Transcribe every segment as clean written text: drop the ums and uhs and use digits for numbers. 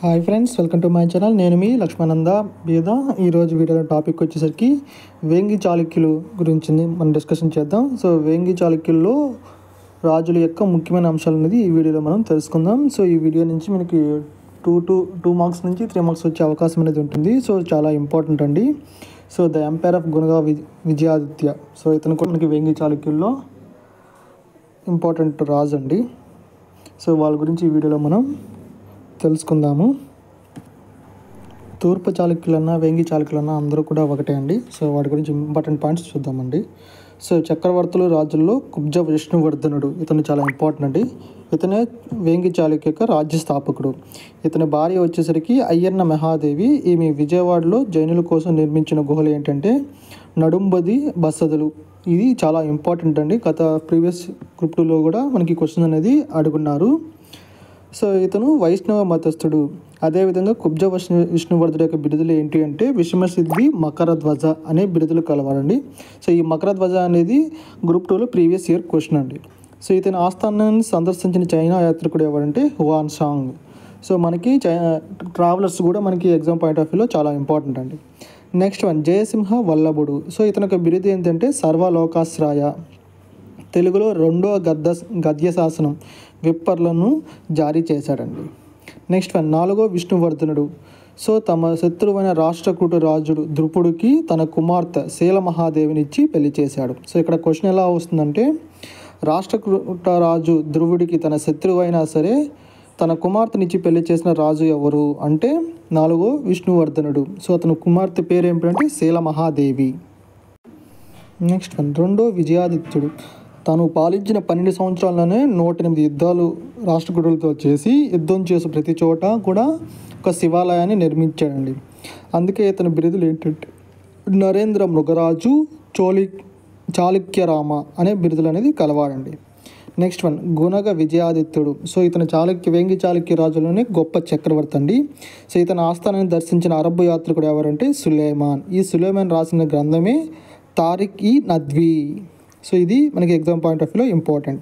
Hi friends, welcome to my channel. నేను మీ లక్ష్మానంద బీద. ఈరోజు వీడియోలో టాపిక్ వచ్చేసరికి వేంగి చాళుక్యులు గురించి మనం డిస్కషన్ చేద్దాం. సో వేంగి చాళుక్యుల్లో రాజుల యొక్క ముఖ్యమైన అంశాలు అనేది ఈ వీడియోలో మనం తెలుసుకుందాం. సో ఈ వీడియో నుంచి మనకి టూ మార్క్స్ నుంచి 3 మార్క్స్ వచ్చే అవకాశం అనేది ఉంటుంది. సో చాలా ఇంపార్టెంట్ అండి. So the empire of Gunaga Vijayaditya. So ఇతను కూడా మనకి వేంగి చాళుక్యుల్లో ఇంపార్టెంట్ రాజు అండి. సో వాళ్ళ గురించి ఈ వీడియోలో మనం తెలుసుకుందాము. తూర్పు చాళుక్యులన్నా వేంగి చాళుక్యులన్నా అందరూ కూడా ఒకటే అండి. సో వాటి గురించి ఇంపార్టెంట్ పాయింట్స్ చూద్దామండి. సో చక్రవర్తులు రాజుల్లో కుబ్జ విష్ణువర్ధనుడు ఇతను చాలా ఇంపార్టెంట్ అండి. ఇతనే వేంగి చాళుక్య యొక్క రాజ్య స్థాపకుడు. ఇతని భార్య వచ్చేసరికి అయ్యన్న మహాదేవి. ఈమె విజయవాడలో జైనుల కోసం నిర్మించిన గుహలు ఏంటంటే నడుంబది బసదులు. ఇది చాలా ఇంపార్టెంట్ అండి. గత ప్రీవియస్ గ్రూప్ 2లో కూడా మనకి క్వశ్చన్ అనేది అడుగున్నారు. సో ఇతను వైష్ణవ మతస్థుడు. అదేవిధంగా కుబ్జ విష్ణువర్ధుడు యొక్క బిరుదులు ఏంటి అంటే విషమసిద్ధి మకరధ్వజ అనే బిరుదులు కలవారండి. సో ఈ మకరధ్వజ అనేది గ్రూప్ 2లో ప్రీవియస్ ఇయర్ క్వశ్చన్ అండి. సో ఇతని ఆస్థానాన్ని సందర్శించిన చైనా యాత్రికుడు ఎవరంటే హువాన్ సాంగ్. సో మనకి ట్రావెలర్స్ కూడా మనకి ఎగ్జామ్ పాయింట్ ఆఫ్ వ్యూలో చాలా ఇంపార్టెంట్ అండి. నెక్స్ట్ వన్ జయసింహ వల్లభుడు. సో ఇతని యొక్క బిరుదు ఏంటంటే సర్వలోకాశ్రాయ. తెలుగులో 2వ గద్య శాసనం విప్పర్లను జారీ చేశాడండి. నెక్స్ట్ వన్ 4వ విష్ణువర్ధనుడు. సో తమ శత్రువైన రాష్ట్రకూట రాజుడు ద్రుపుడికి తన కుమార్తె శీలమహాదేవినిచ్చి పెళ్లి చేశాడు. సో ఇక్కడ క్వశ్చన్ ఎలా వస్తుందంటే రాష్ట్రకూట రాజు ధ్రువుడికి తన శత్రువైనా సరే తన కుమార్తెనిచ్చి పెళ్లి చేసిన రాజు ఎవరు అంటే 4వ విష్ణువర్ధనుడు. సో అతను కుమార్తె పేరు ఏమిటంటే శీలమహాదేవి. నెక్స్ట్ వన్ 2వ విజయాదిత్యుడు. తాను పాలించిన 12 సంవత్సరాల్లోనే 108 యుద్ధాలు రాష్ట్రకూటులతో చేసి యుద్ధం చేసే ప్రతి చోట కూడా ఒక శివాలయాన్ని నిర్మించాడండి. అందుకే ఇతని బిరుదులు ఏంటంటే నరేంద్ర మృగరాజు చాళుక్యరామ అనే బిరుదులు అనేది కలవాడండి. నెక్స్ట్ వన్ గుణగ విజయాదిత్యుడు. సో ఇతను వేంగి చాళుక్య రాజులోనే గొప్ప చక్రవర్తి అండి. సో ఇతని ఆస్థానాన్ని దర్శించిన అరబ్బు యాత్రికుడు ఎవరంటే సులేమాన్. ఈ సులేమాన్ రాసిన గ్రంథమే తారిక్-ఇ-నద్వీ. సో ఇది మనకి ఎగ్జామ్ పాయింట్ ఆఫ్ వ్యూలో ఇంపార్టెంట్.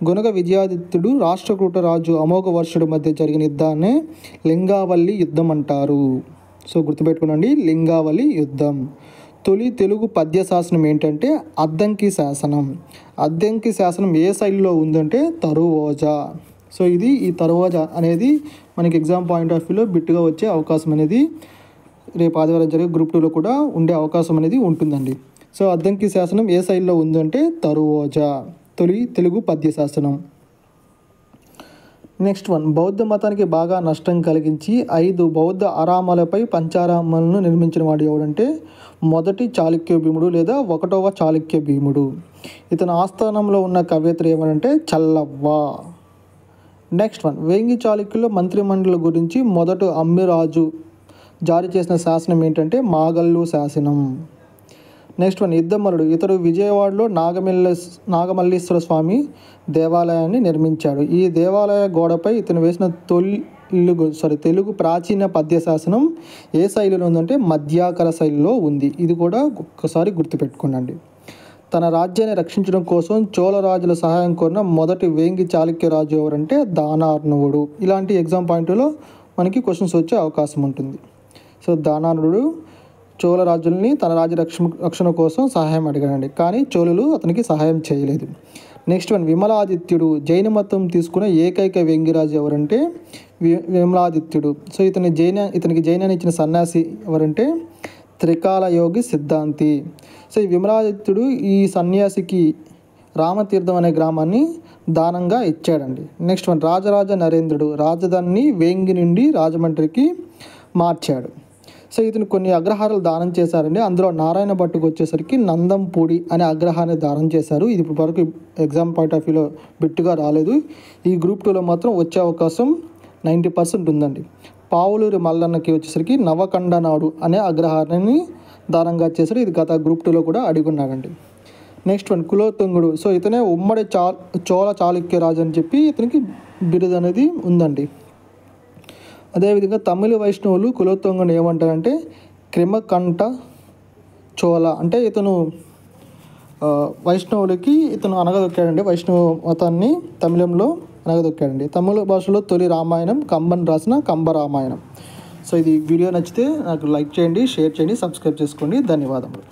గుణగ విజయాదిత్యుడు రాష్ట్రకూట రాజు అమోఘ వర్షుడి మధ్య జరిగిన యుద్ధాన్నే లింగావల్లి యుద్ధం అంటారు. సో గుర్తుపెట్టుకోండి, లింగావల్లి యుద్ధం. తొలి తెలుగు పద్య శాసనం ఏంటంటే అద్దంకి శాసనం. అద్దంకి శాసనం ఏ శైలిలో ఉందంటే తరువోజా. సో ఈ తరువోజా అనేది మనకి ఎగ్జామ్ పాయింట్ ఆఫ్ వ్యూలో బిట్టుగా వచ్చే అవకాశం అనేది రేపు ఆదివారం జరిగే గ్రూప్ 2లో కూడా ఉండే అవకాశం అనేది ఉంటుందండి. సో అద్దంకి శాసనం ఏ శైలిలో ఉందంటే తరువోజా, తొలి తెలుగు పద్య శాసనం. నెక్స్ట్ వన్ బౌద్ధ మతానికి బాగా నష్టం కలిగించి 5 బౌద్ధ ఆరామాలపై పంచారామాలను నిర్మించిన వాడు ఎవడంటే మొదటి చాళుక్య భీముడు లేదా 1వ చాళుక్య భీముడు. ఇతని ఆస్థానంలో ఉన్న కవయిత్రి ఏమనంటే చల్లవ్వ. నెక్స్ట్ వన్ వేంగి చాళుక్యుల్లో మంత్రిమండలి గురించి మొదట అమ్మిరాజు జారీ చేసిన శాసనం ఏంటంటే మాగల్లు శాసనం. నెక్స్ట్ వన్ యుద్ధమలుడు. ఇతడు విజయవాడలో నాగమల్లీశ్వర స్వామి దేవాలయాన్ని నిర్మించాడు. ఈ దేవాలయ గోడపై ఇతను వేసిన తెలుగు ప్రాచీన పద్య శాసనం ఏ శైలిలో ఉందంటే మధ్యాకర శైలిలో ఉంది. ఇది కూడా ఒక్కసారి గుర్తుపెట్టుకోండి. తన రాజ్యాన్ని రక్షించడం కోసం చోళరాజుల సహాయం కోరిన మొదటి వేంగి చాళుక్య రాజు ఎవరంటే దానార్ణవుడు. ఇలాంటి ఎగ్జామ్ పాయింట్లో మనకి క్వశ్చన్స్ వచ్చే అవకాశం ఉంటుంది. సో దానార్ణుడు చోళ రాజుల్ని తన రాజ్య రక్షణ కోసం సహాయం అడిగాడండి, కానీ చోళులు అతనికి సహాయం చేయలేదు. Next one విమలాదిత్యుడు. జైన మతం తీసుకున్న ఏకైక వేంగిరాజు ఎవరంటే విమలాదిత్యుడు. సో ఇతనికి జైనాన్ని ఇచ్చిన సన్యాసి ఎవరంటే త్రికాలయోగి సిద్ధాంతి. సో ఈ విమలాదిత్యుడు ఈ సన్యాసికి రామతీర్థం అనే గ్రామాన్ని దానంగా ఇచ్చాడండి. నెక్స్ట్ వన్ రాజరాజ నరేంద్రుడు. రాజధానిని వేంగి నుండి రాజమండ్రికి మార్చాడు. సో ఇతను కొన్ని అగ్రహారాలు దానం చేశారండి. అందులో నారాయణ భట్టుకు వచ్చేసరికి నందంపూడి అనే అగ్రహారాన్ని దానం చేశారు. ఇది ఇప్పుడు వరకు ఎగ్జామ్ పాయింట్ ఆఫ్ వ్యూలో బిట్టుగా రాలేదు. ఈ గ్రూప్ 2లో మాత్రం వచ్చే అవకాశం 90% ఉందండి. పావులూరి మల్లన్నకి వచ్చేసరికి నవకండనాడు అనే అగ్రహారాన్ని దానంగా చేశారు. ఇది గత గ్రూప్ 2లో కూడా అడిగున్నాడండి. నెక్స్ట్ వన్ కులోత్తుంగుడు. సో ఇతనే ఉమ్మడి చోళ చాళుక్య రాజు అని చెప్పి ఇతనికి బిరుదు అనేది ఉందండి. అదేవిధంగా తమిళ వైష్ణవులు కులోత్తుంగుని ఏమంటారంటే క్రిమకంఠ చోళ. అంటే ఇతను వైష్ణవులకి ఇతను అనగదొక్కాడండి వైష్ణవ మతాన్ని తమిళంలో. అనగదొక్కాడండి. తమిళ భాషలో తొలి రామాయణం కంబన్ రాసిన కంబరామాయణం. సో ఇది వీడియో నచ్చితే నాకు లైక్ చేయండి, షేర్ చేయండి, సబ్స్క్రైబ్ చేసుకోండి. ధన్యవాదములు.